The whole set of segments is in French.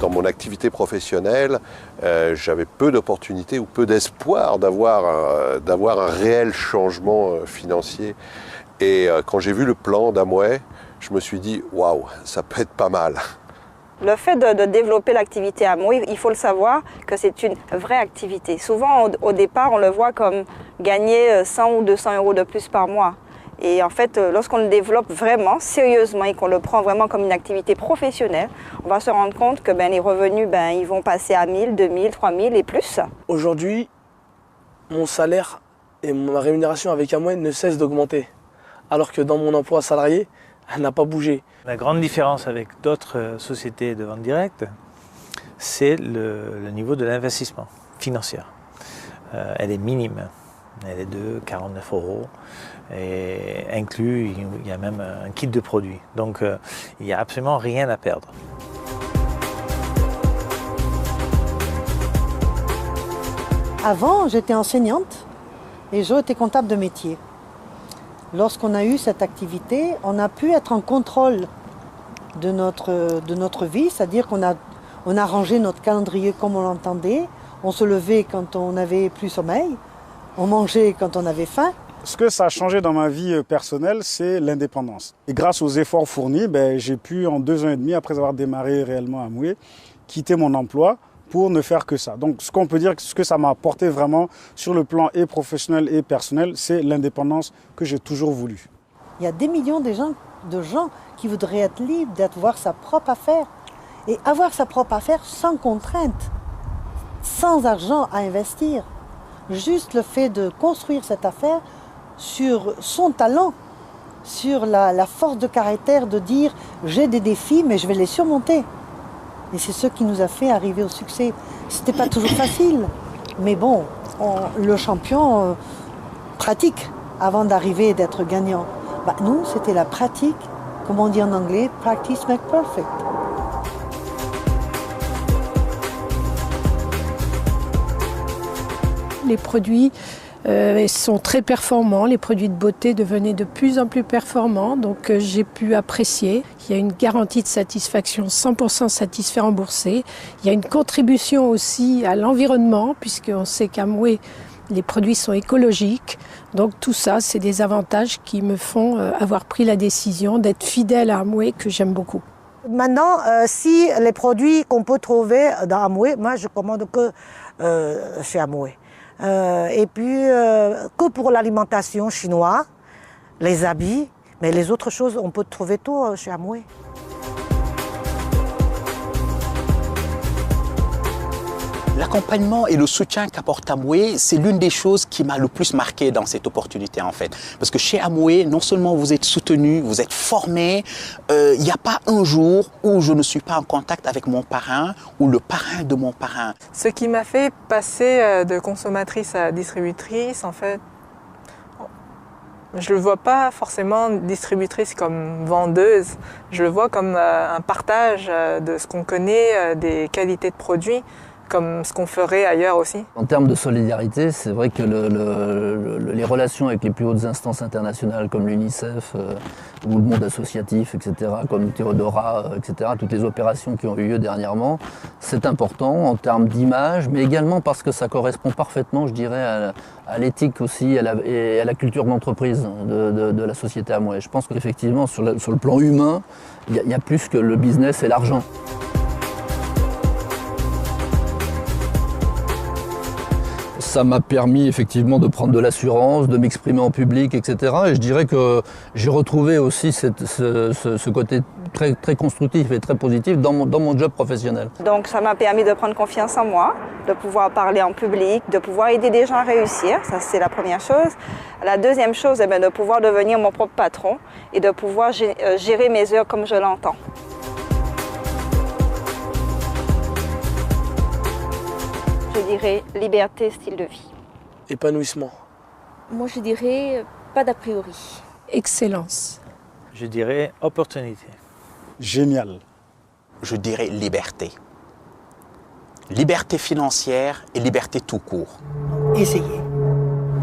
dans mon activité professionnelle, j'avais peu d'opportunités ou peu d'espoir d'avoir un réel changement financier. Et quand j'ai vu le plan d'Amway, je me suis dit, waouh, ça peut être pas mal. Le fait de développer l'activité Amway, il faut le savoir que c'est une vraie activité. Souvent, au départ, on le voit comme gagner 100 ou 200 euros de plus par mois. Et en fait, lorsqu'on le développe vraiment, sérieusement, et qu'on le prend vraiment comme une activité professionnelle, on va se rendre compte que les revenus, ils vont passer à 1000, 2000, 3000 et plus. Aujourd'hui, mon salaire et ma rémunération avec Amway ne cessent d'augmenter. Alors que dans mon emploi salarié, elle n'a pas bougé. La grande différence avec d'autres sociétés de vente directe, c'est le niveau de l'investissement financier. Elle est minime, elle est de 49 euros et inclus, il y a même un kit de produits. Donc il n'y a absolument rien à perdre. Avant, j'étais enseignante et j'étais comptable de métier. Lorsqu'on a eu cette activité, on a pu être en contrôle de notre vie, c'est-à-dire qu'on a rangé notre calendrier comme on l'entendait, on se levait quand on n'avait plus sommeil, on mangeait quand on avait faim. Ce que ça a changé dans ma vie personnelle, c'est l'indépendance. Et grâce aux efforts fournis, j'ai pu, en 2 ans et demi, après avoir démarré réellement Amway, quitter mon emploi pour ne faire que ça. Donc ce qu'on peut dire, ce que ça m'a apporté vraiment sur le plan et professionnel et personnel, c'est l'indépendance que j'ai toujours voulu. Il y a des millions de gens qui voudraient être libres, d'avoir sa propre affaire. Et avoir sa propre affaire sans contrainte, sans argent à investir. Juste le fait de construire cette affaire sur son talent, sur la force de caractère de dire j'ai des défis mais je vais les surmonter. Et c'est ce qui nous a fait arriver au succès. C'était pas toujours facile, mais bon, le champion pratique avant d'arriver et d'être gagnant. Nous, c'était la pratique, comme on dit en anglais, practice make perfect. Les produits sont très performants, les produits de beauté devenaient de plus en plus performants, donc j'ai pu apprécier. Il y a une garantie de satisfaction 100% satisfait remboursé. Il y a une contribution aussi à l'environnement, puisqu'on sait qu'Amway, les produits sont écologiques. Donc tout ça, c'est des avantages qui me font avoir pris la décision d'être fidèle à Amway, que j'aime beaucoup. Maintenant, si les produits qu'on peut trouver dans Amway, moi je commande que chez Amway. Et puis, que pour l'alimentation chinoise, les habits, mais les autres choses, on peut trouver tout chez Amway. L'accompagnement et le soutien qu'apporte Amway, c'est l'une des choses qui m'a le plus marqué dans cette opportunité en fait. Parce que chez Amway, non seulement vous êtes soutenu, vous êtes formé, il n'y a pas un jour où je ne suis pas en contact avec mon parrain ou le parrain de mon parrain. Ce qui m'a fait passer de consommatrice à distributrice, en fait, je ne le vois pas forcément distributrice comme vendeuse, je le vois comme un partage de ce qu'on connaît, des qualités de produits, comme ce qu'on ferait ailleurs aussi. En termes de solidarité, c'est vrai que les relations avec les plus hautes instances internationales comme l'UNICEF ou le monde associatif, etc., comme Théodora, etc., toutes les opérations qui ont eu lieu dernièrement, c'est important en termes d'image, mais également parce que ça correspond parfaitement, je dirais, à l'éthique aussi et à la culture d'entreprise de la société Amway. Je pense qu'effectivement, sur le plan humain, il y a plus que le business et l'argent. Ça m'a permis effectivement de prendre de l'assurance, de m'exprimer en public, etc. Et je dirais que j'ai retrouvé aussi ce côté très, très constructif et très positif dans mon job professionnel. Donc ça m'a permis de prendre confiance en moi, de pouvoir parler en public, de pouvoir aider des gens à réussir. Ça, c'est la première chose. La deuxième chose, de pouvoir devenir mon propre patron et de pouvoir gérer mes heures comme je l'entends. Je dirais liberté, style de vie. Épanouissement. Moi, je dirais pas d'a priori. Excellence. Je dirais opportunité. Génial. Je dirais liberté. Liberté financière et liberté tout court. Essayez.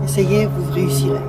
Essayez, vous réussirez.